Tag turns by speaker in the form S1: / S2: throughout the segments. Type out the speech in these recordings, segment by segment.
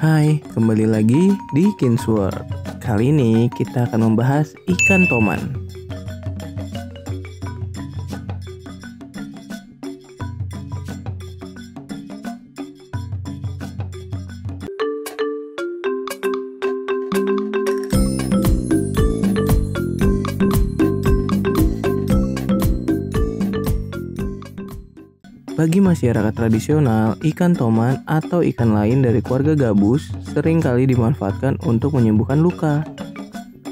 S1: Hai, kembali lagi di Kinsworld. Kali ini kita akan membahas ikan toman. Bagi masyarakat tradisional, ikan toman atau ikan lain dari keluarga gabus sering kali dimanfaatkan untuk menyembuhkan luka.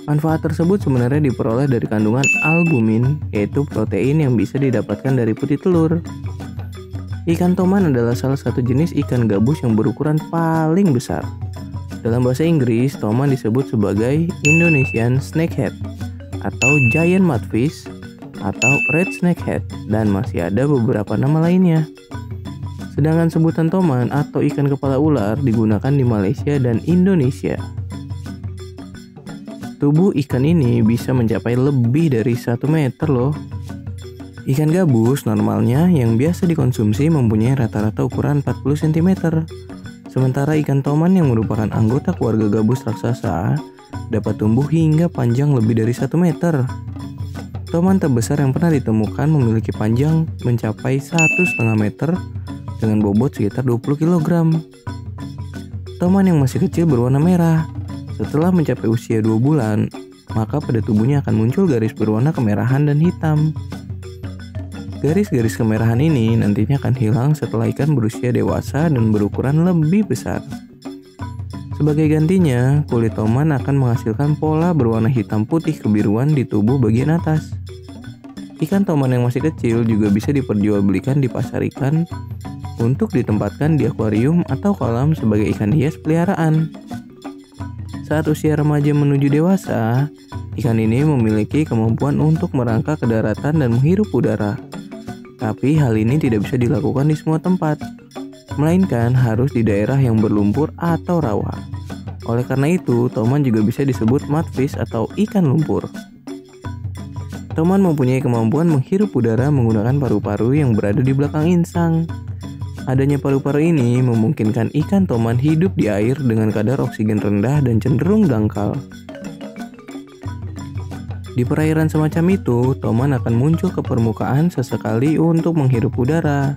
S1: Manfaat tersebut sebenarnya diperoleh dari kandungan albumin, yaitu protein yang bisa didapatkan dari putih telur. Ikan toman adalah salah satu jenis ikan gabus yang berukuran paling besar. Dalam bahasa Inggris, toman disebut sebagai Indonesian snakehead atau giant mudfish atau red snakehead, dan masih ada beberapa nama lainnya. Sedangkan sebutan toman atau ikan kepala ular digunakan di Malaysia dan Indonesia. Tubuh ikan ini bisa mencapai lebih dari 1 meter loh. Ikan gabus normalnya yang biasa dikonsumsi mempunyai rata-rata ukuran 40 cm. Sementara ikan toman yang merupakan anggota keluarga gabus raksasa dapat tumbuh hingga panjang lebih dari 1 meter. Toman terbesar yang pernah ditemukan memiliki panjang mencapai 1,5 meter dengan bobot sekitar 20 kg. Toman yang masih kecil berwarna merah. Setelah mencapai usia 2 bulan, maka pada tubuhnya akan muncul garis berwarna kemerahan dan hitam. Garis-garis kemerahan ini nantinya akan hilang setelah ikan berusia dewasa dan berukuran lebih besar. Sebagai gantinya, kulit toman akan menghasilkan pola berwarna hitam putih kebiruan di tubuh bagian atas. Ikan toman yang masih kecil juga bisa diperjualbelikan di pasar ikan untuk ditempatkan di akuarium atau kolam sebagai ikan hias peliharaan. Saat usia remaja menuju dewasa, ikan ini memiliki kemampuan untuk merangkak ke daratan dan menghirup udara. Tapi hal ini tidak bisa dilakukan di semua tempat, melainkan harus di daerah yang berlumpur atau rawa. Oleh karena itu, toman juga bisa disebut mudfish atau ikan lumpur. Toman mempunyai kemampuan menghirup udara menggunakan paru-paru yang berada di belakang insang. Adanya paru-paru ini memungkinkan ikan toman hidup di air dengan kadar oksigen rendah dan cenderung dangkal. Di perairan semacam itu, toman akan muncul ke permukaan sesekali untuk menghirup udara.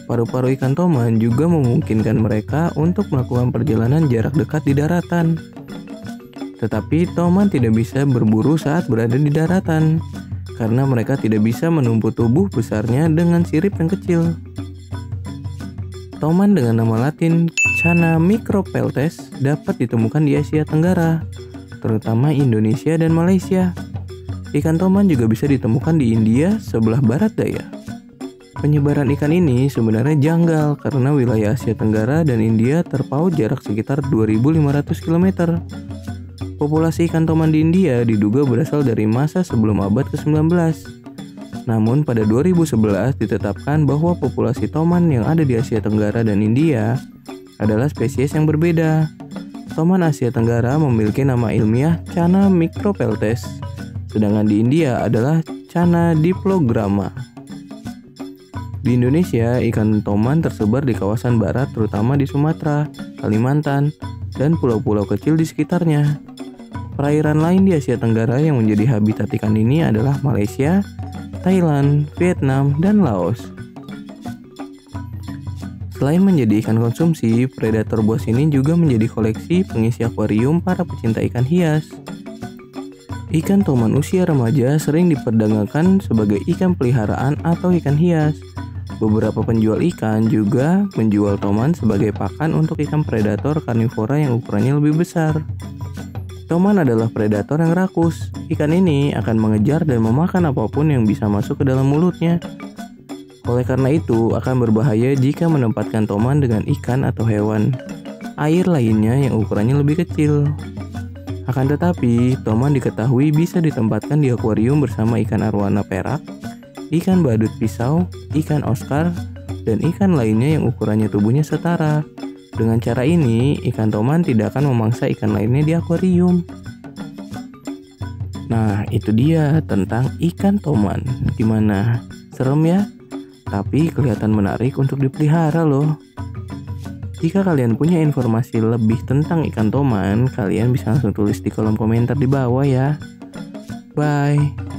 S1: Paru-paru ikan toman juga memungkinkan mereka untuk melakukan perjalanan jarak dekat di daratan. Tetapi toman tidak bisa berburu saat berada di daratan, karena mereka tidak bisa menumpu tubuh besarnya dengan sirip yang kecil. Toman dengan nama latin Channa micropeltes dapat ditemukan di Asia Tenggara, terutama Indonesia dan Malaysia. Ikan toman juga bisa ditemukan di India sebelah barat daya. Penyebaran ikan ini sebenarnya janggal karena wilayah Asia Tenggara dan India terpaut jarak sekitar 2.500 km. Populasi ikan toman di India diduga berasal dari masa sebelum abad ke-19. Namun pada 2011 ditetapkan bahwa populasi toman yang ada di Asia Tenggara dan India adalah spesies yang berbeda. Toman Asia Tenggara memiliki nama ilmiah Channa micropeltes, sedangkan di India adalah Channa diplogramma. Di Indonesia, ikan toman tersebar di kawasan barat terutama di Sumatera, Kalimantan, dan pulau-pulau kecil di sekitarnya. Perairan lain di Asia Tenggara yang menjadi habitat ikan ini adalah Malaysia, Thailand, Vietnam, dan Laos. Selain menjadi ikan konsumsi, predator buas ini juga menjadi koleksi pengisi akuarium para pecinta ikan hias. Ikan toman usia remaja sering diperdagangkan sebagai ikan peliharaan atau ikan hias. Beberapa penjual ikan juga menjual toman sebagai pakan untuk ikan predator karnivora yang ukurannya lebih besar. Toman adalah predator yang rakus. Ikan ini akan mengejar dan memakan apapun yang bisa masuk ke dalam mulutnya. Oleh karena itu, akan berbahaya jika menempatkan toman dengan ikan atau hewan air lainnya yang ukurannya lebih kecil. Akan tetapi, toman diketahui bisa ditempatkan di akuarium bersama ikan arwana perak, ikan badut pisau, ikan Oscar, dan ikan lainnya yang ukurannya tubuhnya setara. Dengan cara ini, ikan toman tidak akan memangsa ikan lainnya di akuarium. Nah, itu dia tentang ikan toman. Gimana? Serem ya? Tapi kelihatan menarik untuk dipelihara loh. Jika kalian punya informasi lebih tentang ikan toman, kalian bisa langsung tulis di kolom komentar di bawah ya. Bye.